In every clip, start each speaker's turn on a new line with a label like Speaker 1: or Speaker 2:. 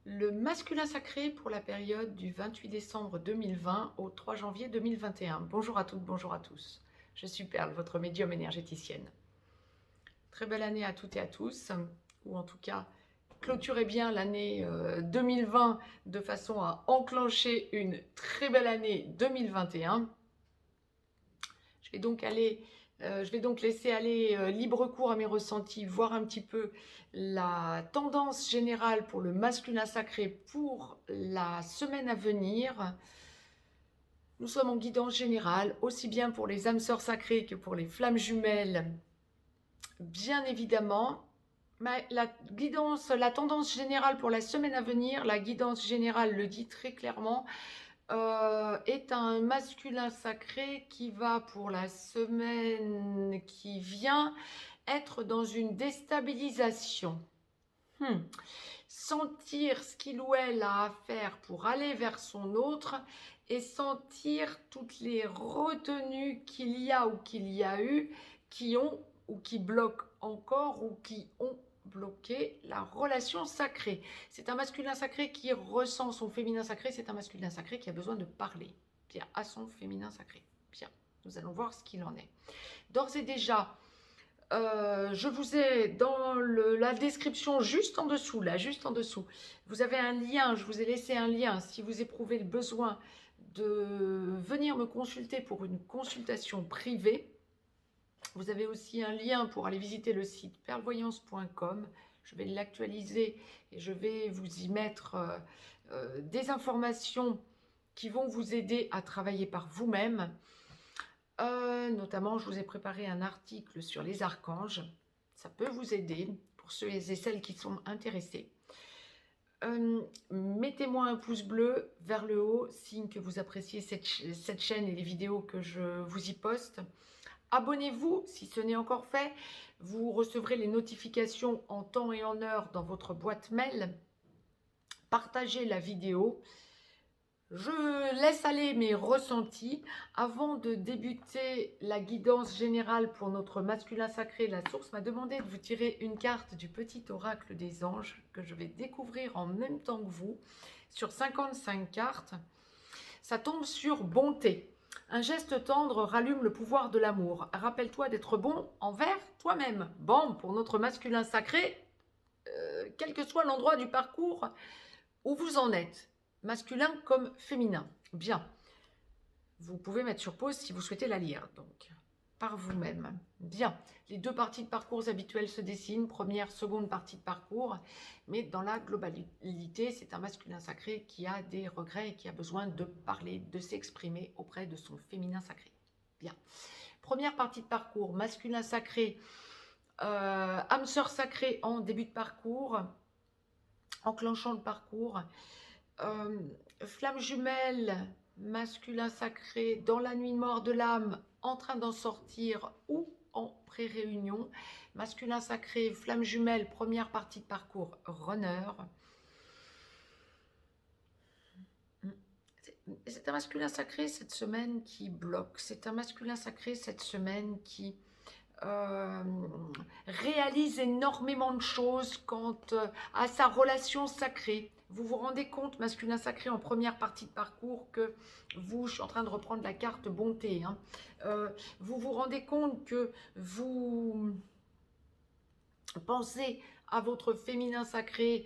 Speaker 1: Le masculin sacré pour la période du 28 décembre 2020 au 3 janvier 2021. Bonjour à toutes, bonjour à tous. Je suis Perle, votre médium énergéticienne. Très belle année à toutes et à tous, ou en tout cas, clôturez bien l'année 2020 de façon à enclencher une très belle année 2021. Je vais donc laisser aller libre cours à mes ressentis, voir un petit peu la tendance générale pour le masculin sacré pour la semaine à venir. Nous sommes en guidance générale, aussi bien pour les âmes sœurs sacrées que pour les flammes jumelles, bien évidemment. Mais la tendance générale pour la semaine à venir, la guidance générale le dit très clairement, est un masculin sacré qui va pour la semaine qui vient être dans une déstabilisation. Sentir ce qu'il ou elle a à faire pour aller vers son autre et sentir toutes les retenues qu'il y a ou qu'il y a eu qui ont ou qui bloquent encore ou qui ont bloqué la relation sacrée. C'est un masculin sacré qui ressent son féminin sacré, c'est un masculin sacré qui a besoin de parler bien à son féminin sacré. Bien, nous allons voir ce qu'il en est. D'ores et déjà, je vous ai dans la description juste en dessous, là, juste en dessous, vous avez un lien, je vous ai laissé un lien si vous éprouvez le besoin de venir me consulter pour une consultation privée. Vous avez aussi un lien pour aller visiter le site perlevoyance.com. Je vais l'actualiser et je vais vous y mettre des informations qui vont vous aider à travailler par vous-même. Notamment, je vous ai préparé un article sur les archanges. Ça peut vous aider pour ceux et celles qui sont intéressés. Mettez-moi un pouce bleu vers le haut, signe que vous appréciez cette chaîne et les vidéos que je vous y poste. Abonnez-vous si ce n'est encore fait. Vous recevrez les notifications en temps et en heure dans votre boîte mail. Partagez la vidéo. Je laisse aller mes ressentis avant de débuter la guidance générale pour notre masculin sacré. La source m'a demandé de vous tirer une carte du petit oracle des anges que je vais découvrir en même temps que vous sur 55 cartes. Ça tombe sur bonté. Un geste tendre rallume le pouvoir de l'amour. Rappelle-toi d'être bon envers toi-même. Bon, pour notre masculin sacré, quel que soit l'endroit du parcours où vous en êtes, masculin comme féminin. Bien. Vous pouvez mettre sur pause si vous souhaitez la lire, donc, par vous-même. Bien. Les deux parties de parcours habituelles se dessinent, première, seconde partie de parcours, mais dans la globalité, c'est un masculin sacré qui a des regrets et qui a besoin de parler, de s'exprimer auprès de son féminin sacré. Bien. Première partie de parcours, masculin sacré, âme sœur sacrée en début de parcours, enclenchant le parcours, flamme jumelle, masculin sacré, dans la nuit noire de l'âme, en train d'en sortir ou en pré-réunion. Masculin sacré, flamme jumelle, première partie de parcours, runner. C'est un masculin sacré cette semaine qui bloque. C'est un masculin sacré cette semaine qui réalise énormément de choses quant à sa relation sacrée. Vous vous rendez compte, masculin sacré, en première partie de parcours, que vous, je suis en train de reprendre la carte bonté, hein, vous vous rendez compte que vous pensez à votre féminin sacré,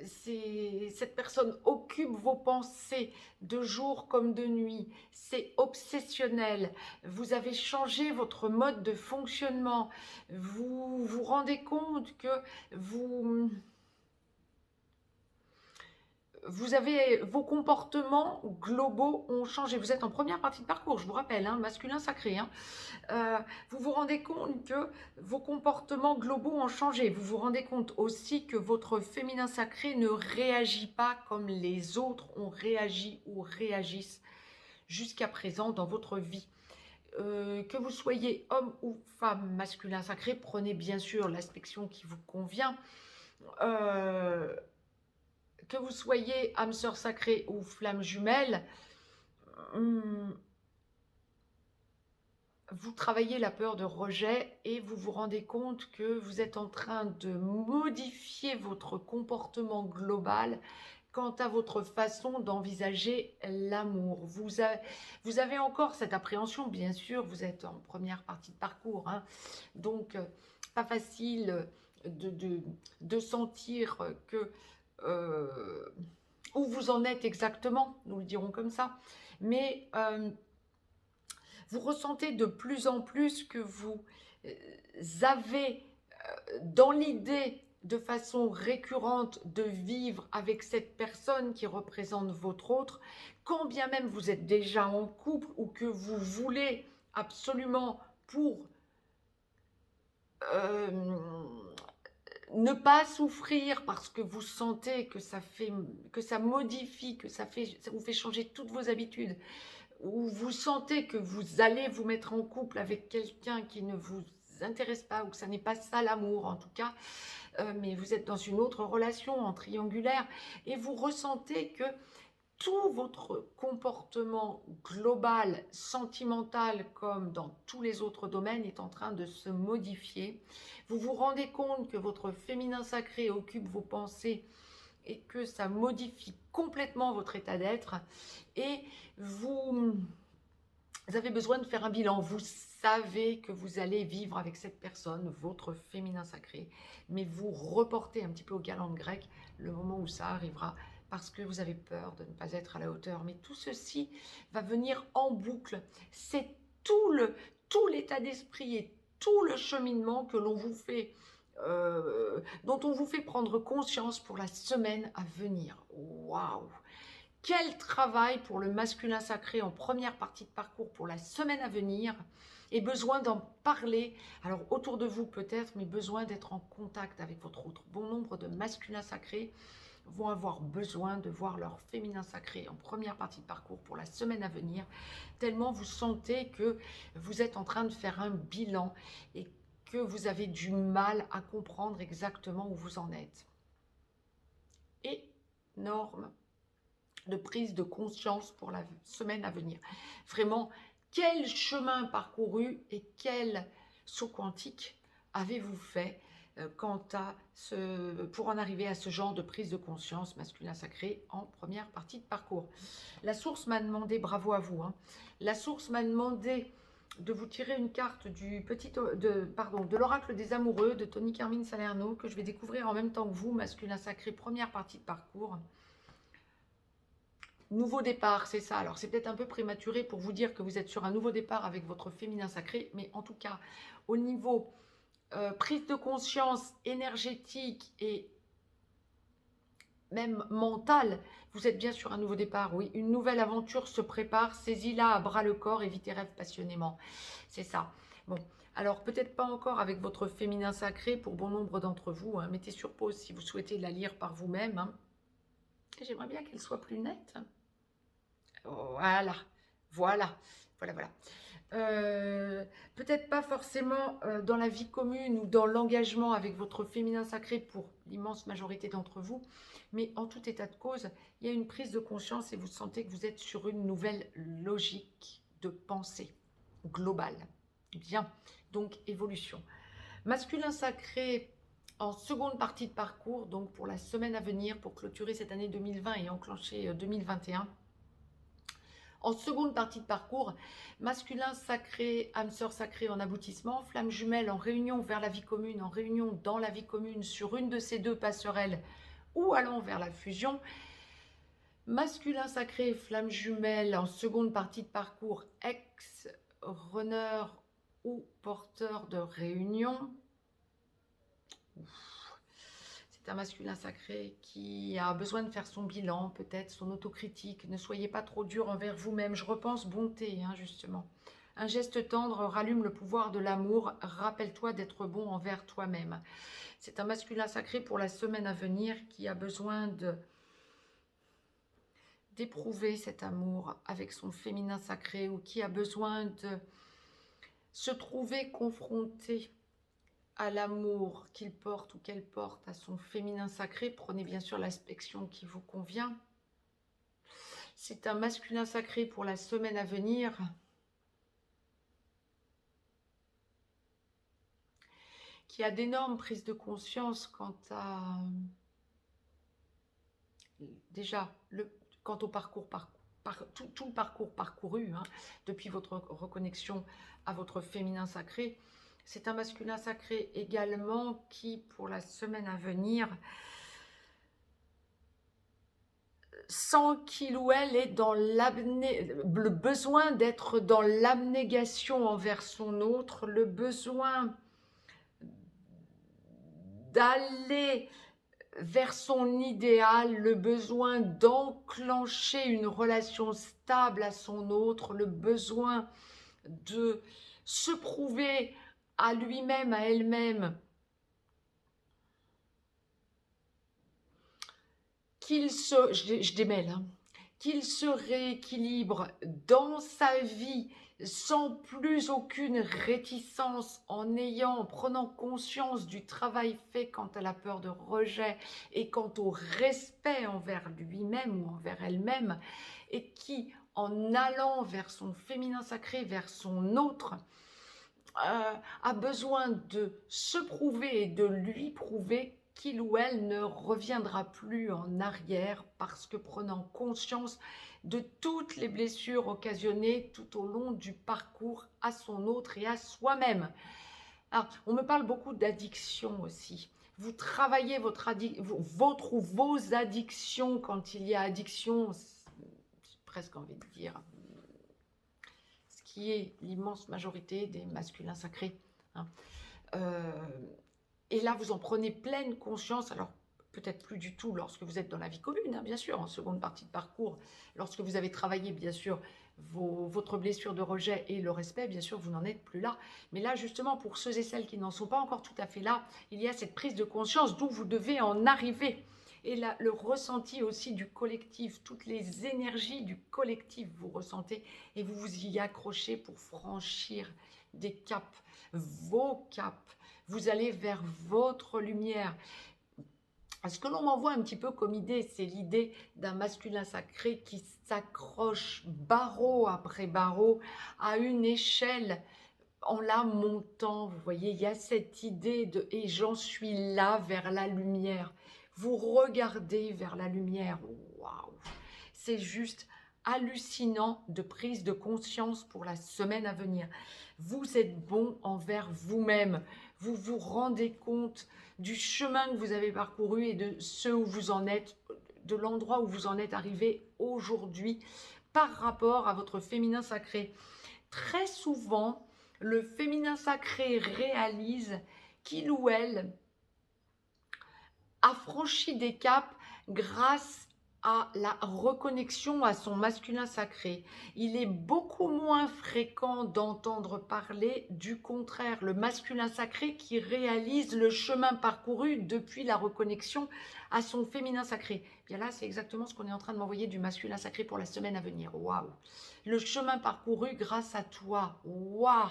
Speaker 1: cette personne occupe vos pensées de jour comme de nuit, c'est obsessionnel, vous avez changé votre mode de fonctionnement, vous vous rendez compte que vous avez vos comportements globaux ont changé. Vous êtes en première partie de parcours, je vous rappelle, hein, masculin sacré. Hein. Vous vous rendez compte que vos comportements globaux ont changé. Vous vous rendez compte aussi que votre féminin sacré ne réagit pas comme les autres ont réagi ou réagissent jusqu'à présent dans votre vie. Que vous soyez homme ou femme, masculin sacré, prenez bien sûr l'aspect qui vous convient. Que vous soyez âme sœur sacrée ou flamme jumelle, vous travaillez la peur de rejet et vous vous rendez compte que vous êtes en train de modifier votre comportement global quant à votre façon d'envisager l'amour. Vous avez encore cette appréhension, bien sûr, vous êtes en première partie de parcours, hein, donc pas facile de sentir que où vous en êtes exactement, nous le dirons comme ça, mais vous ressentez de plus en plus que vous avez dans l'idée de façon récurrente de vivre avec cette personne qui représente votre autre, quand bien même vous êtes déjà en couple ou que vous voulez absolument pour ne pas souffrir parce que vous sentez que ça modifie, ça vous fait changer toutes vos habitudes, ou vous sentez que vous allez vous mettre en couple avec quelqu'un qui ne vous intéresse pas, ou que ça n'est pas ça l'amour en tout cas, mais vous êtes dans une autre relation en triangulaire, et vous ressentez que tout votre comportement global, sentimental, comme dans tous les autres domaines, est en train de se modifier. Vous vous rendez compte que votre féminin sacré occupe vos pensées et que ça modifie complètement votre état d'être, et vous avez besoin de faire un bilan. Vous savez que vous allez vivre avec cette personne, votre féminin sacré, mais vous reportez un petit peu au calendrier grec le moment où ça arrivera, parce que vous avez peur de ne pas être à la hauteur. Mais tout ceci va venir en boucle. C'est tout l'état d'esprit et tout le cheminement que l'on vous fait, dont on vous fait prendre conscience pour la semaine à venir. Waouh! Quel travail pour le masculin sacré en première partie de parcours pour la semaine à venir, et besoin d'en parler, alors autour de vous peut-être, mais besoin d'être en contact avec votre autre. Bon nombre de masculins sacrés vont avoir besoin de voir leur féminin sacré en première partie de parcours pour la semaine à venir, tellement vous sentez que vous êtes en train de faire un bilan et que vous avez du mal à comprendre exactement où vous en êtes. Énorme de prise de conscience pour la semaine à venir. Vraiment, quel chemin parcouru et quel saut quantique avez-vous fait pour en arriver à ce genre de prise de conscience masculin sacré en première partie de parcours. La source m'a demandé, bravo à vous, hein, la source m'a demandé de vous tirer une carte de l'oracle des amoureux de Tony Carmine Salerno, que je vais découvrir en même temps que vous, masculin sacré, première partie de parcours. Nouveau départ, c'est ça. Alors, c'est peut-être un peu prématuré pour vous dire que vous êtes sur un nouveau départ avec votre féminin sacré, mais en tout cas, au niveau prise de conscience énergétique et même mentale, vous êtes bien sur un nouveau départ, oui. Une nouvelle aventure se prépare, saisis-la à bras le corps et vis tes rêves passionnément. C'est ça. Bon, alors peut-être pas encore avec votre féminin sacré pour bon nombre d'entre vous, hein. Mettez sur pause si vous souhaitez la lire par vous-même, hein. J'aimerais bien qu'elle soit plus nette. Voilà, voilà, voilà, voilà. Peut-être pas forcément dans la vie commune ou dans l'engagement avec votre féminin sacré pour l'immense majorité d'entre vous, mais en tout état de cause, il y a une prise de conscience et vous sentez que vous êtes sur une nouvelle logique de pensée globale. Bien, donc évolution. Masculin sacré en seconde partie de parcours, donc pour la semaine à venir, pour clôturer cette année 2020 et enclencher 2021. En seconde partie de parcours, masculin sacré, âme sœur sacrée en aboutissement, flamme jumelle en réunion vers la vie commune, en réunion dans la vie commune sur une de ces deux passerelles ou allant vers la fusion. Masculin sacré, flamme jumelle en seconde partie de parcours, ex-runner ou porteur de réunion. C'est un masculin sacré qui a besoin de faire son bilan, peut-être son autocritique. Ne soyez pas trop dur envers vous-même. Je repense bonté, hein, justement. Un geste tendre rallume le pouvoir de l'amour. Rappelle-toi d'être bon envers toi-même. C'est un masculin sacré pour la semaine à venir qui a besoin d'éprouver cet amour avec son féminin sacré, ou qui a besoin de se trouver confronté à l'amour qu'il porte ou qu'elle porte à son féminin sacré. Prenez bien sûr l'aspect qui vous convient. C'est un masculin sacré pour la semaine à venir qui a d'énormes prises de conscience quant à, déjà, quant au tout le parcours parcouru, hein, depuis votre reconnexion à votre féminin sacré. C'est un masculin sacré également qui, pour la semaine à venir, sent qu'il ou elle est dans le besoin d'être dans l'abnégation envers son autre, le besoin d'aller vers son idéal, le besoin d'enclencher une relation stable à son autre, le besoin de se prouver à lui-même, à elle-même, je démêle, hein, qu'il se rééquilibre dans sa vie sans plus aucune réticence, en prenant conscience du travail fait quant à la peur de rejet et quant au respect envers lui-même ou envers elle-même, et qui, en allant vers son féminin sacré, vers son autre, a besoin de se prouver et de lui prouver qu'il ou elle ne reviendra plus en arrière, parce que prenant conscience de toutes les blessures occasionnées tout au long du parcours à son autre et à soi-même. Alors, on me parle beaucoup d'addiction aussi. Vous travaillez votre ou vos addictions quand il y a addiction, j'ai presque envie de dire, ce qui est l'immense majorité des masculins sacrés, hein. Et là, vous en prenez pleine conscience. Alors, peut-être plus du tout lorsque vous êtes dans la vie commune, hein, bien sûr, en seconde partie de parcours. Lorsque vous avez travaillé, bien sûr, votre blessure de rejet et le respect, bien sûr, vous n'en êtes plus là. Mais là, justement, pour ceux et celles qui n'en sont pas encore tout à fait là, il y a cette prise de conscience d'où vous devez en arriver. Et là, le ressenti aussi du collectif, toutes les énergies du collectif, vous ressentez et vous vous y accrochez pour franchir des caps, vos caps. Vous allez vers votre lumière. Ce que l'on m'envoie un petit peu comme idée, c'est l'idée d'un masculin sacré qui s'accroche barreau après barreau à une échelle en la montant. Vous voyez, il y a cette idée de « et j'en suis là vers la lumière ». Vous regardez vers la lumière. Waouh! C'est juste hallucinant de prise de conscience pour la semaine à venir. Vous êtes bon envers vous-même. Vous vous rendez compte du chemin que vous avez parcouru et de ce où vous en êtes, de l'endroit où vous en êtes arrivé aujourd'hui par rapport à votre féminin sacré. Très souvent, le féminin sacré réalise qu'il ou elle a franchi des caps grâce à la reconnexion à son masculin sacré. Il est beaucoup moins fréquent d'entendre parler du contraire, le masculin sacré qui réalise le chemin parcouru depuis la reconnexion à son féminin sacré. Bien là, c'est exactement ce qu'on est en train de m'envoyer du masculin sacré pour la semaine à venir. Waouh! Le chemin parcouru grâce à toi. Waouh!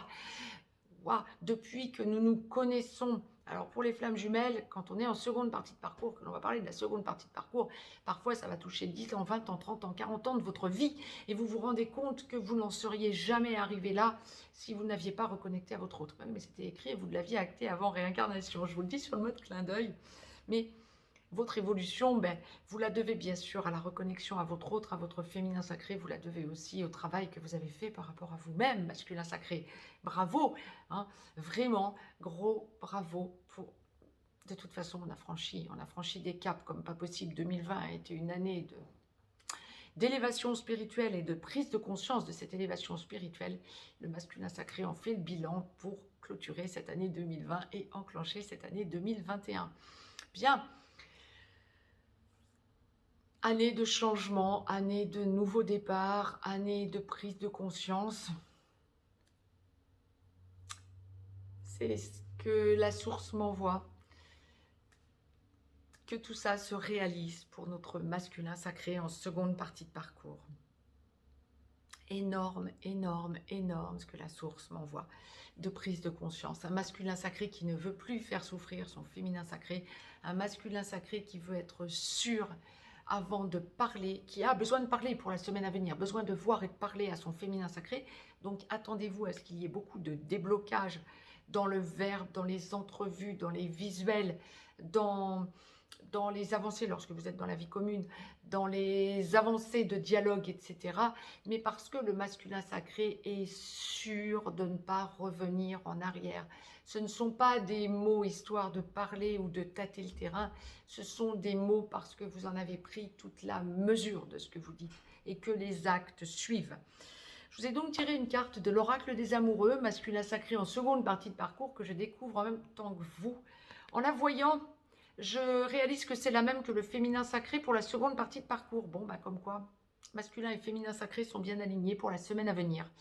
Speaker 1: Waouh! Depuis que nous nous connaissons. Alors pour les flammes jumelles, quand on est en seconde partie de parcours, que l'on va parler de la seconde partie de parcours, parfois ça va toucher 10 ans, 20 ans, 30 ans, 40 ans de votre vie et vous vous rendez compte que vous n'en seriez jamais arrivé là si vous n'aviez pas reconnecté à votre autre. Mais c'était écrit et vous l'aviez acté avant réincarnation. Je vous le dis sur le mode clin d'œil. Mais votre évolution, vous la devez bien sûr à la reconnexion à votre autre, à votre féminin sacré. Vous la devez aussi au travail que vous avez fait par rapport à vous-même, masculin sacré. Bravo, hein, vraiment, gros bravo. De toute façon, on a franchi des caps comme pas possible. 2020 a été une année d'élévation spirituelle et de prise de conscience de cette élévation spirituelle. Le masculin sacré en fait le bilan pour clôturer cette année 2020 et enclencher cette année 2021. Bien. Année de changement, année de nouveau départ, année de prise de conscience. C'est ce que la source m'envoie. Que tout ça se réalise pour notre masculin sacré en seconde partie de parcours. Énorme, énorme, énorme ce que la source m'envoie de prise de conscience. Un masculin sacré qui ne veut plus faire souffrir son féminin sacré. Un masculin sacré qui veut être sûr avant de parler, qui a besoin de parler pour la semaine à venir, besoin de voir et de parler à son féminin sacré. Donc attendez-vous à ce qu'il y ait beaucoup de déblocage dans le verbe, dans les entrevues, dans les visuels, dans les avancées lorsque vous êtes dans la vie commune, dans les avancées de dialogue, etc. Mais parce que le masculin sacré est sûr de ne pas revenir en arrière. Ce ne sont pas des mots histoire de parler ou de tâter le terrain, ce sont des mots parce que vous en avez pris toute la mesure de ce que vous dites et que les actes suivent. Je vous ai donc tiré une carte de l'oracle des amoureux, masculin sacré en seconde partie de parcours, que je découvre en même temps que vous. En la voyant, je réalise que c'est la même que le féminin sacré pour la seconde partie de parcours. Bon, bah comme quoi, masculin et féminin sacré sont bien alignés pour la semaine à venir.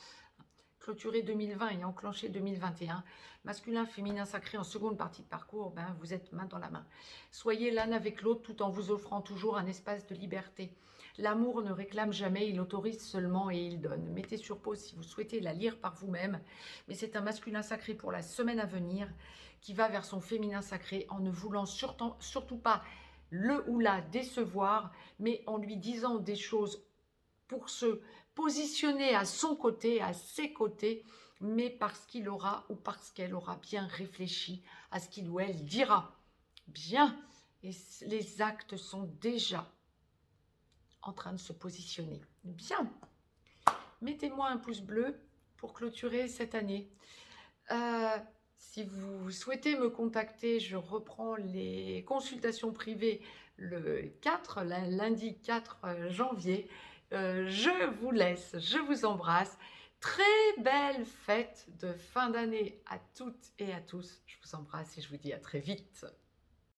Speaker 1: Clôturer 2020 et enclencher 2021. Masculin, féminin sacré en seconde partie de parcours, ben, vous êtes main dans la main. Soyez l'un avec l'autre tout en vous offrant toujours un espace de liberté. L'amour ne réclame jamais, il autorise seulement et il donne. Mettez sur pause si vous souhaitez la lire par vous-même. Mais c'est un masculin sacré pour la semaine à venir qui va vers son féminin sacré en ne voulant surtout pas le ou la décevoir, mais en lui disant des choses pour se positionner à son côté, à ses côtés, mais parce qu'il aura ou parce qu'elle aura bien réfléchi à ce qu'il ou elle dira. Bien, et les actes sont déjà en train de se positionner. Bien, mettez-moi un pouce bleu pour clôturer cette année. Si vous souhaitez me contacter, je reprends les consultations privées le 4, lundi 4 janvier. Je vous laisse, je vous embrasse. Très belle fête de fin d'année à toutes et à tous. Je vous embrasse et je vous dis à très vite.